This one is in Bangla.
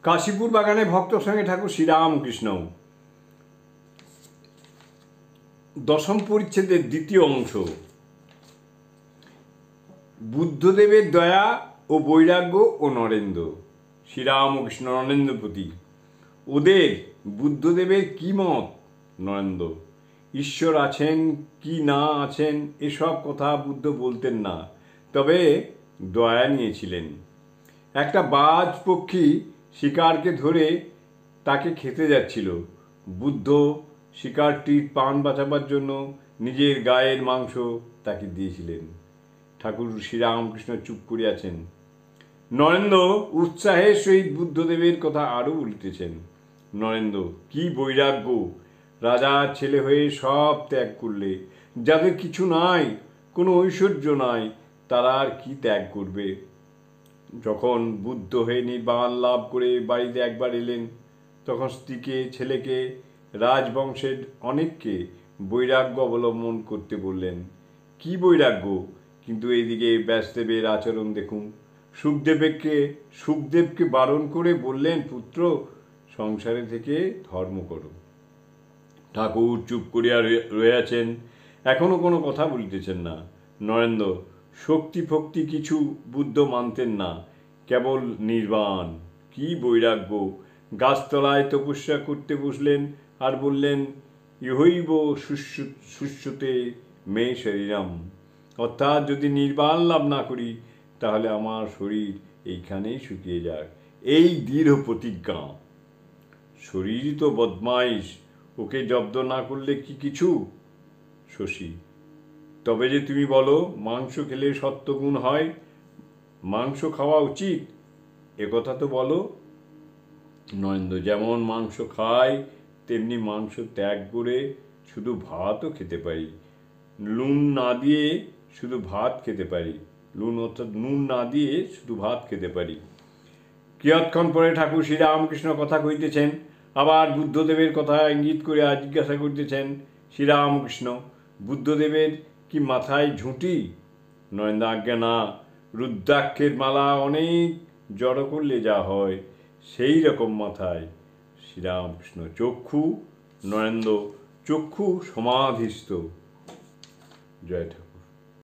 কাশীপুর বাগানে ভক্ত সঙ্গে ঠাকুর শ্রীরামকৃষ্ণ। দশম পরিচ্ছেদের দ্বিতীয় অংশ। বুদ্ধদেবের দয়া ও বৈরাগ্য ও নরেন্দ্র। শ্রীরামকৃষ্ণ নরেন্দ্রপতি। ওদের বুদ্ধদেবের কি মত? নরেন্দ্র: ঈশ্বর আছেন কি না আছেন এসব কথা বুদ্ধ বলতেন না, তবে দয়া নিয়েছিলেন। একটা বাজ পক্ষী শিকারকে ধরে তাকে খেতে যাচ্ছিল। বুদ্ধ শিকারটির প্রাণ বাঁচাবার জন্য নিজের গায়ের মাংস তাকে দিয়েছিলেন। ঠাকুর শ্রীরামকৃষ্ণ চুপ করিয়াছেন। নরেন্দ্র উৎসাহের সহিত বুদ্ধদেবের কথা আরও বলিতেছেন। নরেন্দ্র: কি বৈরাগ্য! রাজার ছেলে হয়ে সব ত্যাগ করলে। যাদের কিছু নাই, কোনো ঐশ্বর্য নাই, তারা আর কি ত্যাগ করবে? যখন বুদ্ধ হয়ে নির্বাণ লাভ করে বাড়িতে একবার এলেন, তখন স্ত্রীকে, ছেলেকে, রাজবংশের অনেককে বৈরাগ্য অবলম্বন করতে বললেন। কি বৈরাগ্য! কিন্তু এইদিকে ব্যাসদেবের আচরণ দেখুন। সুখদেবকে বারণ করে বললেন, পুত্র, সংসারে থেকে ধর্ম করো। ঠাকুর চুপ করিয়া রয়েছেন, এখনো কোনো কথা বলিতেছেন না। নরেন্দ্র: শক্তি ফক্তি কিছু বুদ্ধ মানতেন না, কেবল নির্বাণ। কি বৈরাগ্য! গাছতলায় তপস্যা করতে বসলেন আর বললেন, ইহৈব শুষ্যতে মে শরীরম, অর্থাৎ যদি নির্বাণ লাভ না করি তাহলে আমার শরীর এইখানেই শুকিয়ে যাক। এই দৃঢ় প্রতিজ্ঞা। শরীরই তো বদমাইশ, ওকে জব্দ না করলে কি কিছু? শশী: তবে যে তুমি বলো মাংস খেলে সত্ত্বগুণ হয়, মাংস খাওয়া উচিত, একথা তো বলো। নরেন্দ্র: যেমন মাংস খাই তেমনি মাংস ত্যাগ করে শুধু ভাতও খেতে পারি। নুন না দিয়ে শুধু ভাত খেতে পারি। নুন না দিয়ে শুধু ভাত খেতে পারি। কিয়ৎক্ষণ পরে ঠাকুর শ্রীরামকৃষ্ণ কথা কইতেছেন, আবার বুদ্ধদেবের কথা ইঙ্গিত করিয়া জিজ্ঞাসা করিতেছেন। শ্রীরামকৃষ্ণ: বুদ্ধদেবের কি মাথায় ঝুঁটি? নরেন্দ্র: আজ্ঞা না, রুদ্রাক্ষের মালা অনেক জড়ো করলে যা হয় সেই রকম মাথায়। শ্রীরামকৃষ্ণ: চক্ষু? নরেন্দ্র: চক্ষু সমাধিস্থ। জয় ঠাকুর।